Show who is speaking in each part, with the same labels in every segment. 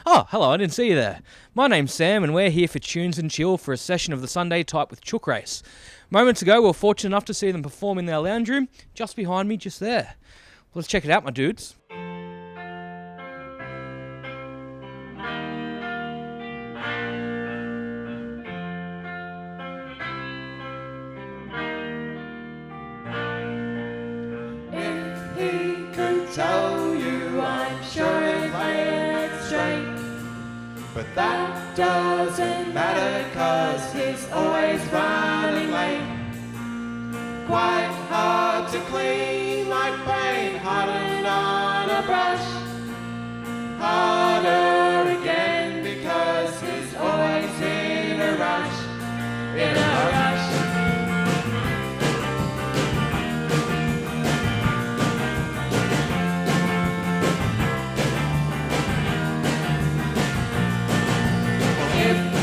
Speaker 1: Oh, hello, I didn't see you there. My name's Sam and we're here for Tunes and Chill for a session of the Sunday type with Chook Race. Moments ago we were fortunate enough to see them perform in their lounge room, just behind me, just there. Let's check it out, my dudes.
Speaker 2: If he could tell you, I'm sure he'd play it straight. But that doesn't matter, 'cause he's always running late. Quite hard to clean, like paint hardened on a brush. Harder again, because he's always in a rush. In a rush.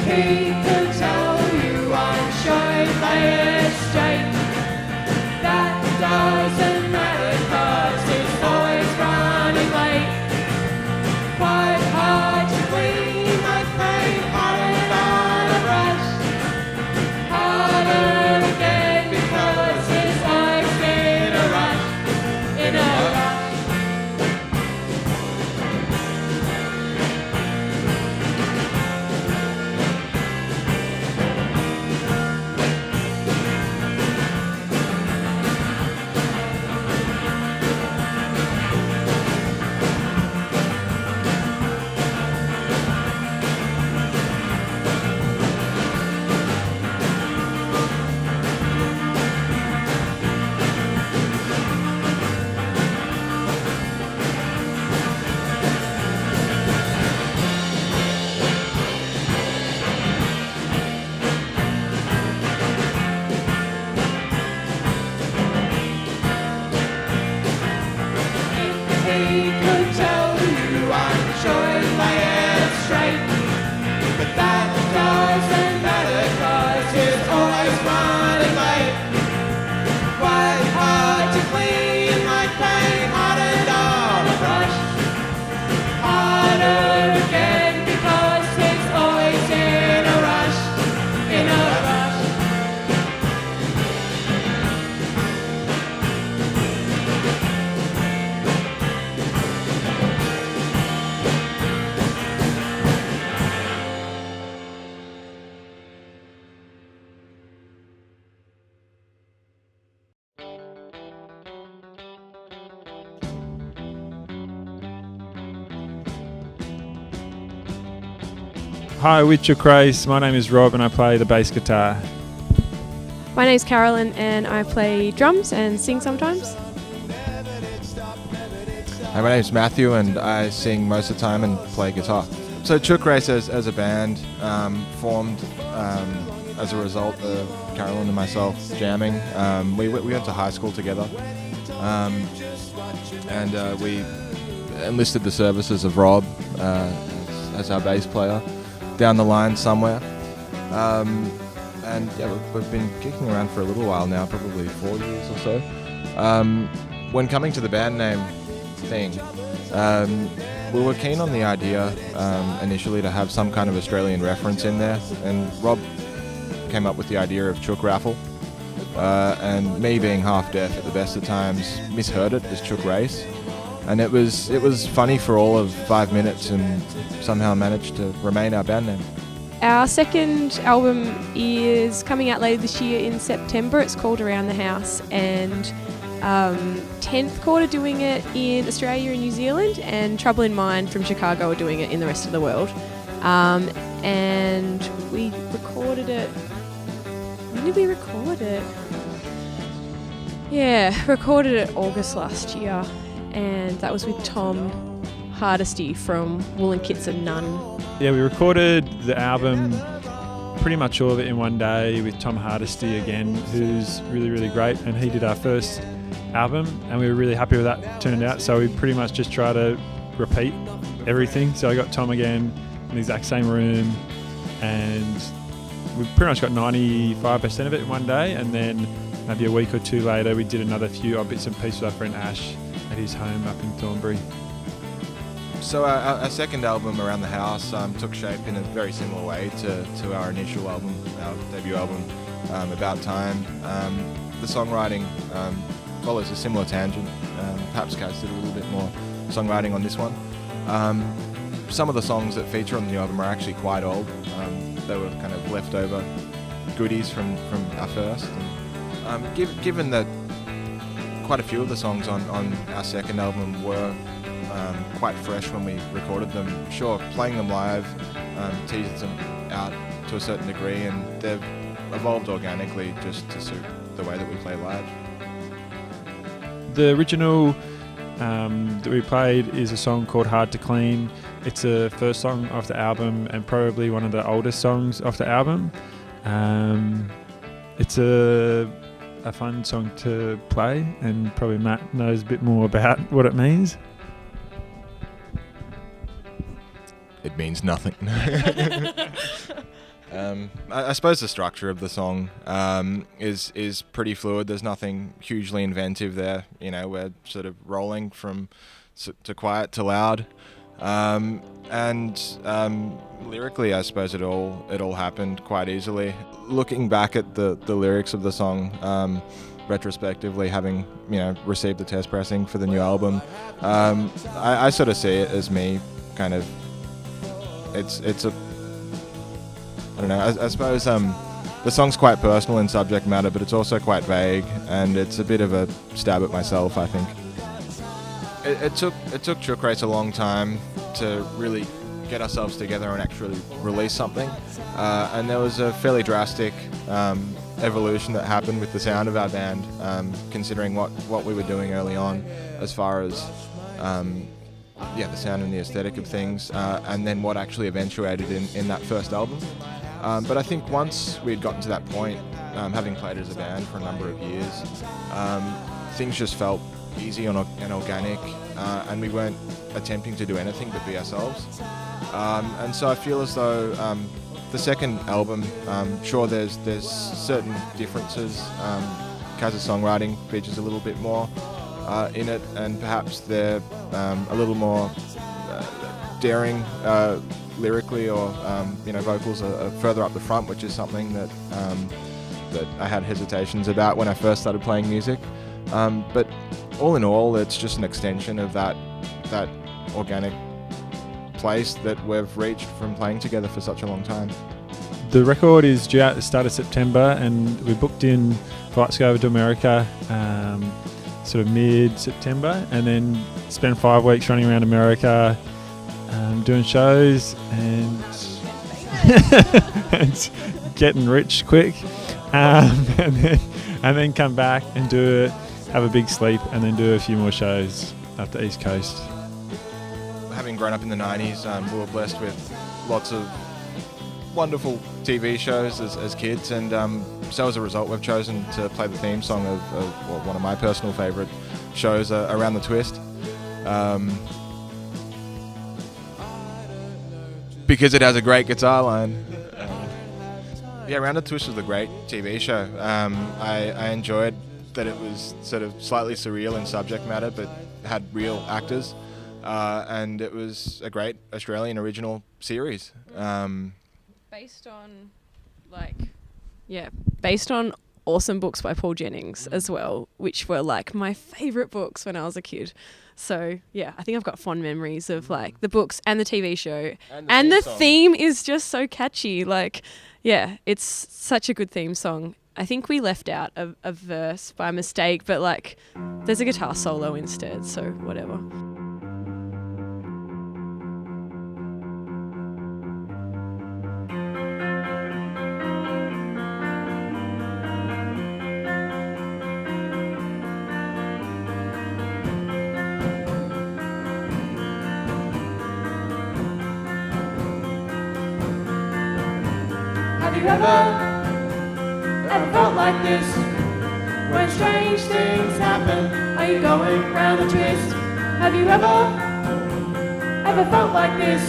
Speaker 2: He could tell you, I'm sure he'd play it straight. That doesn't matter, 'cause he's always running late. Quite hard to clean, like paint hardened on a brush. Harder again, because he's always in a rush. In a rush. He could tell you, I'm sure he'd play it straight. But that doesn't matter, 'cause he's always running late. Quite hard to clean, like paint hardened on a brush. Harder again, because he's always in a rush. In a rush.
Speaker 3: Hi, with Chook Race. My name is Rob and I play the bass guitar.
Speaker 4: My name's Carolyn and I play drums and sing sometimes.
Speaker 5: Hi, my name's Matthew and I sing most of the time and play guitar. So Chook Race as a band formed as a result of Carolyn and myself jamming. We went to high school together and we enlisted the services of Rob as our bass player down the line somewhere. And yeah, we've been kicking around for a little while now, probably 4 years or so. When coming to the band name thing, we were keen on the idea initially to have some kind of Australian reference in there, and Rob came up with the idea of Chook Raffle. And me being half deaf at the best of times misheard it as Chook Race. And it was funny for all of 5 minutes and somehow managed to remain our band name.
Speaker 4: Our second album is coming out later this year in September. It's called Around the House, and 10th Quarter doing it in Australia and New Zealand, and Trouble in Mind from Chicago are doing it in the rest of the world. And we recorded it. When did we record it? Yeah, recorded it August last year, and that was with Tom Hardesty from Woolen Kits and None.
Speaker 3: Yeah, we recorded the album, pretty much all of it in one day, with Tom Hardesty again, who's really, really great, and he did our first album and we were really happy with that turned out, so we pretty much just try to repeat everything. So I got Tom again in the exact same room and we pretty much got 95% of it in one day, and then maybe a week or two later we did another few bits and pieces with our friend Ash at his home up in Thornbury.
Speaker 5: So our second album, Around the House, took shape in a very similar way to our initial album, our debut album, About Time. The songwriting follows a similar tangent. Perhaps Kaz did a little bit more songwriting on this one. Some of the songs that feature on the new album are actually quite old. They were kind of leftover goodies from our first. And, given that quite a few of the songs on our second album were quite fresh when we recorded them, sure, playing them live teased them out to a certain degree, and they've evolved organically just to suit the way that we play live.
Speaker 3: The original that we played is a song called Hard to Clean. It's the first song off the album and probably one of the oldest songs off the album. It's a fun song to play, and probably Matt knows a bit more about what it means.
Speaker 5: It means nothing. I suppose the structure of the song is pretty fluid. There's nothing hugely inventive there. You know, we're sort of rolling from to quiet to loud, and lyrically, I suppose it all happened quite easily. Looking back at the lyrics of the song, retrospectively, having received the test pressing for the new album, I sort of see it as me kind of. It's a I don't know. I suppose the song's quite personal in subject matter, but it's also quite vague, and it's a bit of a stab at myself, I think. It took Chook Race a long time to really get ourselves together and actually release something, and there was a fairly drastic evolution that happened with the sound of our band, considering what we were doing early on, as far as the sound and the aesthetic of things, and then what actually eventuated in that first album. But I think once we had gotten to that point, having played as a band for a number of years, things just felt easy and organic, and we weren't attempting to do anything but be ourselves. And so I feel as though the second album, sure, there's certain differences. Kaz's songwriting features a little bit more in it, and perhaps they're a little more daring lyrically, or vocals are further up the front, which is something that I had hesitations about when I first started playing music. But all in all, it's just an extension of that organic place that we've reached from playing together for such a long time.
Speaker 3: The record is due out at the start of September, and we booked in flights to go over to America sort of mid-September, and then spent 5 weeks running around America doing shows and and getting rich quick, and then come back and have a big sleep, and then do a few more shows up the East Coast.
Speaker 5: Having grown up in the 90s, we were blessed with lots of wonderful TV shows as kids, and so as a result we've chosen to play the theme song of one of my personal favourite shows, Around the Twist, because it has a great guitar line. Around the Twist was a great TV show. I enjoyed that it was sort of slightly surreal in subject matter, but had real actors, and it was a great Australian original series.
Speaker 4: Based on awesome books by Paul Jennings as well, which were like my favourite books when I was a kid. So yeah, I think I've got fond memories of like the books and the TV show, and the theme is just so catchy. Like, yeah, it's such a good theme song. I think we left out a verse by mistake, but like there's a guitar solo instead, so whatever.
Speaker 2: Have you ever felt like this? When strange things happen, are you going round the twist? Have you ever felt like this?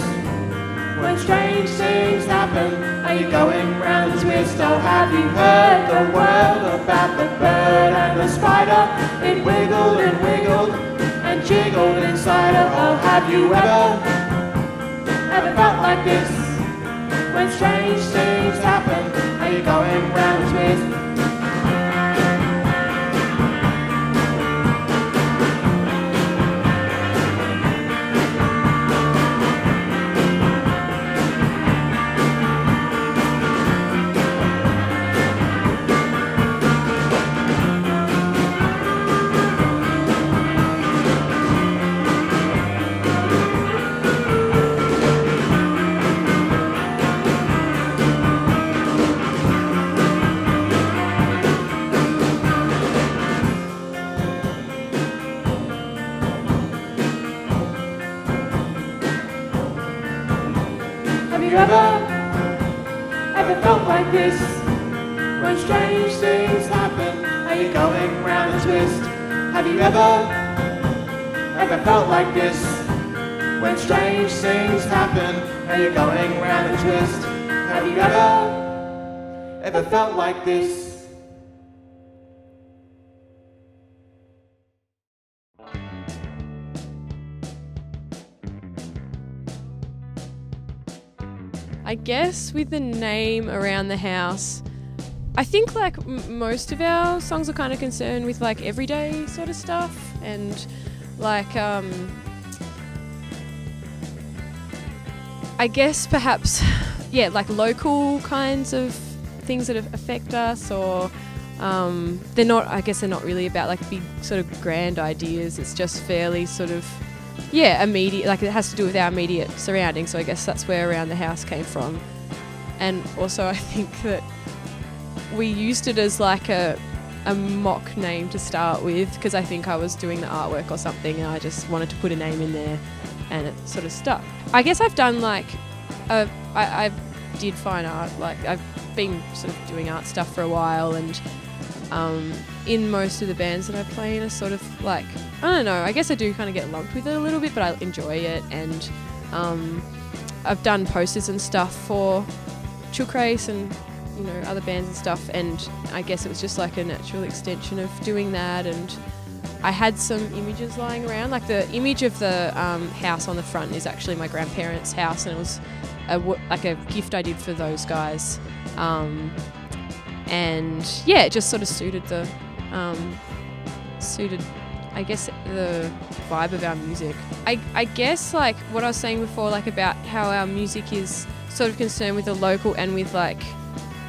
Speaker 2: When strange things happen, are you going round the twist? Oh, have you heard the word about the bird and the spider? It wiggled and wiggled and jiggled inside her. Oh, have you ever felt like this? When strange things happen, are you going round a twist? Have you ever felt like this? When strange things happen, are you going round a twist? Have you ever felt like this? When strange things happen, are you going round a twist? Have you ever felt like this?
Speaker 4: I guess with the name Around the House, I think like most of our songs are kind of concerned with like everyday sort of stuff and like I guess perhaps like local kinds of things that affect us, or they're not really about like big sort of grand ideas. It's just fairly sort of immediate, like it has to do with our immediate surroundings, so I guess that's where Around the House came from. And also I think that we used it as like a mock name to start with, because I think I was doing the artwork or something and I just wanted to put a name in there and it sort of stuck. I guess I've done like I did fine art, like I've been sort of doing art stuff for a while, and in most of the bands that I play in are sort of like, I don't know, I guess I do kind of get lumped with it a little bit, but I enjoy it. And I've done posters and stuff for Chook Race and other bands and stuff, and I guess it was just like a natural extension of doing that. And I had some images lying around, like the image of the house on the front is actually my grandparents' house, and it was like a gift I did for those guys. And it just sort of suited I guess the vibe of our music. I guess like what I was saying before, like about how our music is sort of concerned with the local and with like,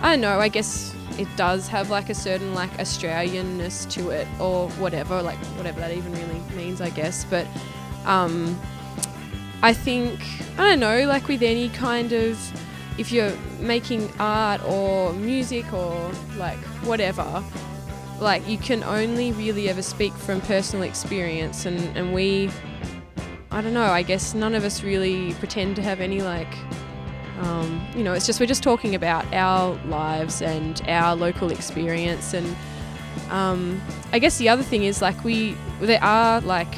Speaker 4: I don't know, I guess it does have like a certain like Australianness to it, or whatever that even really means, I guess. But I think, I don't know, like with any kind of, if you're making art or music or like whatever, like you can only really ever speak from personal experience, and we, I don't know, I guess none of us really pretend to have any like, it's just, we're just talking about our lives and our local experience. And I guess the other thing is like there are like,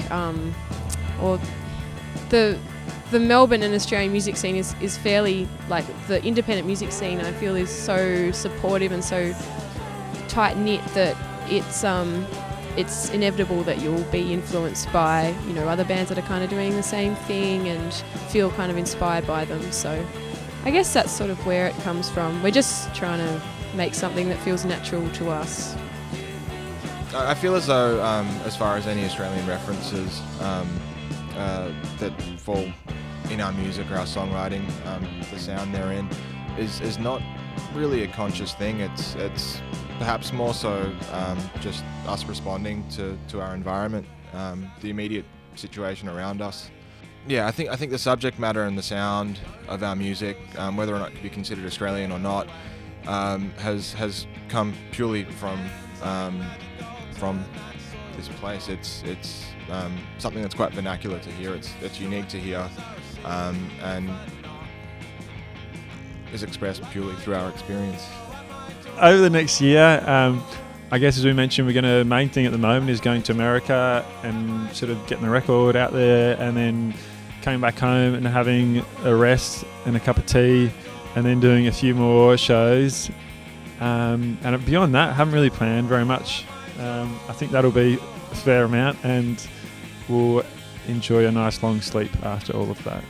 Speaker 4: or the Melbourne and Australian music scene is fairly, like the independent music scene I feel is so supportive and so tight knit that it's inevitable that you'll be influenced by other bands that are kind of doing the same thing and feel kind of inspired by them. So I guess that's sort of where it comes from. We're just trying to make something that feels natural to us.
Speaker 5: I feel as though, as far as any Australian references that fall in our music or our songwriting, the sound they're in is not really a conscious thing. It's perhaps more so just us responding to our environment, the immediate situation around us. Yeah, I think the subject matter and the sound of our music, whether or not it can be considered Australian or not, has come purely from this place. It's something that's quite vernacular to hear. It's unique to hear, and is expressed purely through our experience.
Speaker 3: Over the next year, I guess as we mentioned, main thing at the moment is going to America and sort of getting the record out there, and then coming back home and having a rest and a cup of tea, and then doing a few more shows. And beyond that, I haven't really planned very much. I think that'll be a fair amount, and we'll enjoy a nice long sleep after all of that.